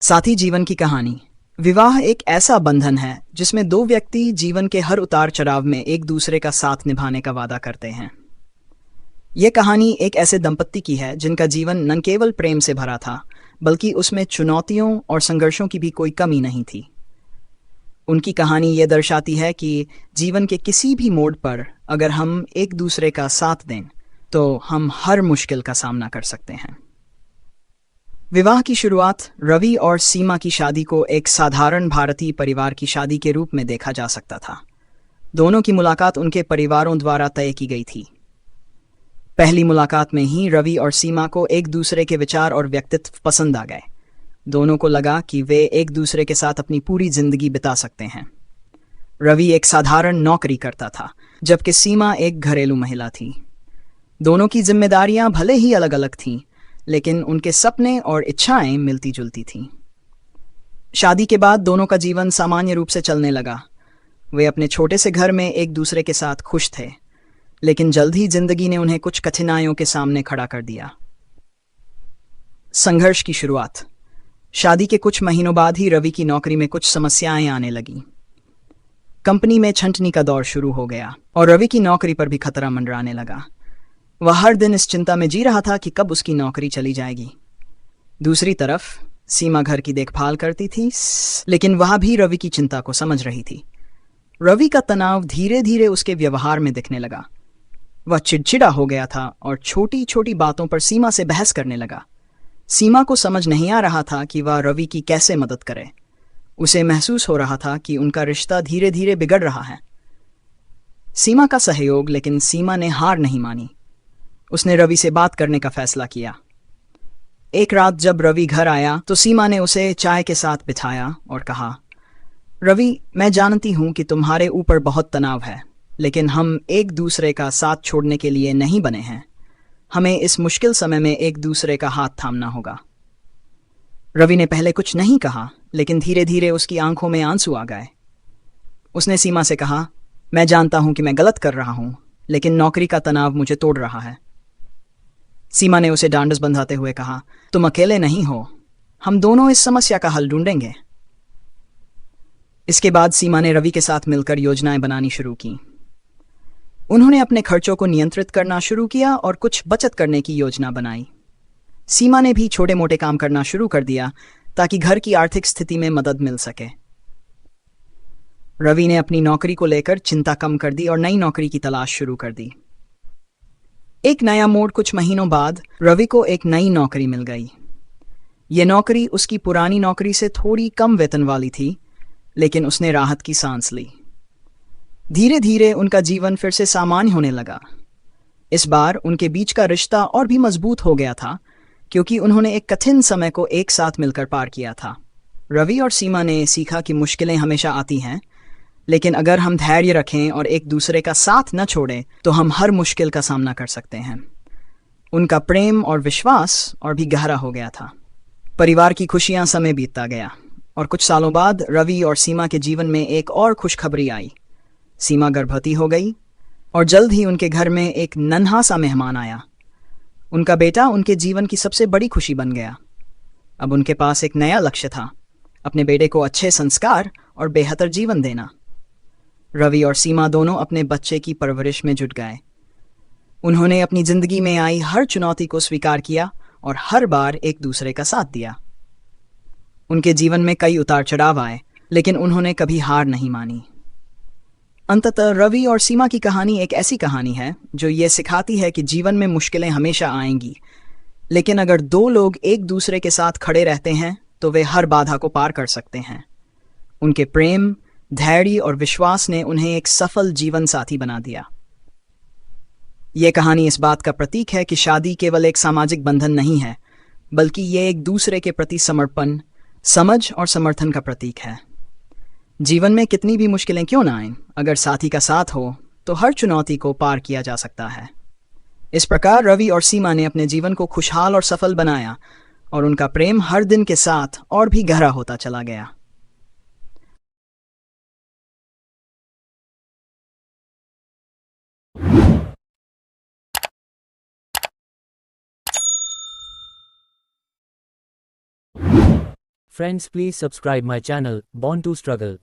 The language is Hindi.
साथी जीवन की कहानी। विवाह एक ऐसा बंधन है जिसमें दो व्यक्ति जीवन के हर उतार चढ़ाव में एक दूसरे का साथ निभाने का वादा करते हैं। यह कहानी एक ऐसे दंपत्ति की है जिनका जीवन न केवल प्रेम से भरा था, बल्कि उसमें चुनौतियों और संघर्षों की भी कोई कमी नहीं थी। उनकी कहानी यह दर्शाती है कि जीवन के किसी भी मोड़ पर अगर हम एक दूसरे का साथ दें, तो हम हर मुश्किल का सामना कर सकते हैं। विवाह की शुरुआत रवि और सीमा की शादी को एक साधारण भारतीय परिवार की शादी के रूप में देखा जा सकता था। दोनों की मुलाकात उनके परिवारों द्वारा तय की गई थी। पहली मुलाकात में ही रवि और सीमा को एक दूसरे के विचार और व्यक्तित्व पसंद आ गए। दोनों को लगा कि वे एक दूसरे के साथ अपनी पूरी जिंदगी बिता सकते हैं। रवि एक साधारण नौकरी करता था, जबकि सीमा एक घरेलू महिला थी। दोनों की जिम्मेदारियां भले ही अलग अलग थीं, लेकिन उनके सपने और इच्छाएं मिलती जुलती थीं। शादी के बाद दोनों का जीवन सामान्य रूप से चलने लगा। वे अपने छोटे से घर में एक दूसरे के साथ खुश थे, लेकिन जल्द ही जिंदगी ने उन्हें कुछ कठिनाइयों के सामने खड़ा कर दिया। संघर्ष की शुरुआत। शादी के कुछ महीनों बाद ही रवि की नौकरी में कुछ समस्याएं आने लगीं। कंपनी में छंटनी का दौर शुरू हो गया और रवि की नौकरी पर भी खतरा मंडराने लगा। वह हर दिन इस चिंता में जी रहा था कि कब उसकी नौकरी चली जाएगी। दूसरी तरफ सीमा घर की देखभाल करती थी, लेकिन वह भी रवि की चिंता को समझ रही थी। रवि का तनाव धीरे धीरे उसके व्यवहार में दिखने लगा। वह चिड़चिड़ा हो गया था और छोटी छोटी बातों पर सीमा से बहस करने लगा। सीमा को समझ नहीं आ रहा था कि वह रवि की कैसे मदद करे। उसे महसूस हो रहा था कि उनका रिश्ता धीरे धीरे बिगड़ रहा है। सीमा का सहयोग, लेकिन सीमा ने हार नहीं मानी। उसने रवि से बात करने का फैसला किया। एक रात जब रवि घर आया तो सीमा ने उसे चाय के साथ बिठाया और कहा, रवि, मैं जानती हूं कि तुम्हारे ऊपर बहुत तनाव है, लेकिन हम एक दूसरे का साथ छोड़ने के लिए नहीं बने हैं। हमें इस मुश्किल समय में एक दूसरे का हाथ थामना होगा। रवि ने पहले कुछ नहीं कहा, लेकिन धीरे धीरे उसकी आंखों में आंसू आ गए। उसने सीमा से कहा, मैं जानता हूं कि मैं गलत कर रहा हूं, लेकिन नौकरी का तनाव मुझे तोड़ रहा है। सीमा ने उसे ढांढस बंधाते हुए कहा, तुम अकेले नहीं हो, हम दोनों इस समस्या का हल ढूंढेंगे। इसके बाद सीमा ने रवि के साथ मिलकर योजनाएं बनानी शुरू की। उन्होंने अपने खर्चों को नियंत्रित करना शुरू किया और कुछ बचत करने की योजना बनाई। सीमा ने भी छोटे मोटे काम करना शुरू कर दिया ताकि घर की आर्थिक स्थिति में मदद मिल सके। रवि ने अपनी नौकरी को लेकर चिंता कम कर दी और नई नौकरी की तलाश शुरू कर दी। एक नया मोड़। कुछ महीनों बाद रवि को एक नई नौकरी मिल गई। यह नौकरी उसकी पुरानी नौकरी से थोड़ी कम वेतन वाली थी, लेकिन उसने राहत की सांस ली। धीरे धीरे उनका जीवन फिर से सामान्य होने लगा। इस बार उनके बीच का रिश्ता और भी मजबूत हो गया था, क्योंकि उन्होंने एक कठिन समय को एक साथ मिलकर पार किया था। रवि और सीमा ने सीखा कि मुश्किलें हमेशा आती हैं, लेकिन अगर हम धैर्य रखें और एक दूसरे का साथ न छोड़ें, तो हम हर मुश्किल का सामना कर सकते हैं। उनका प्रेम और विश्वास और भी गहरा हो गया था। परिवार की खुशियां समय बीतता गया और कुछ सालों बाद रवि और सीमा के जीवन में एक और खुशखबरी आई। सीमा गर्भवती हो गई और जल्द ही उनके घर में एक नन्हा सा मेहमान आया। उनका बेटा उनके जीवन की सबसे बड़ी खुशी बन गया। अब उनके पास एक नया लक्ष्य था, अपने बेटे को अच्छे संस्कार और बेहतर जीवन देना। रवि और सीमा दोनों अपने बच्चे की परवरिश में जुट गए। उन्होंने अपनी जिंदगी में आई हर चुनौती को स्वीकार किया और हर बार एक दूसरे का साथ दिया। उनके जीवन में कई उतार चढ़ाव आए, लेकिन उन्होंने कभी हार नहीं मानी। अंततः रवि और सीमा की कहानी एक ऐसी कहानी है जो ये सिखाती है कि जीवन में मुश्किलें हमेशा आएंगी, लेकिन अगर दो लोग एक दूसरे के साथ खड़े रहते हैं तो वे हर बाधा को पार कर सकते हैं। उनके प्रेम, धैर्य और विश्वास ने उन्हें एक सफल जीवन साथी बना दिया। यह कहानी इस बात का प्रतीक है कि शादी केवल एक सामाजिक बंधन नहीं है, बल्कि यह एक दूसरे के प्रति समर्पण, समझ और समर्थन का प्रतीक है। जीवन में कितनी भी मुश्किलें क्यों ना आएं, अगर साथी का साथ हो तो हर चुनौती को पार किया जा सकता है। इस प्रकार रवि और सीमा ने अपने जीवन को खुशहाल और सफल बनाया और उनका प्रेम हर दिन के साथ और भी गहरा होता चला गया। Friends, please subscribe my channel, Born to Struggle.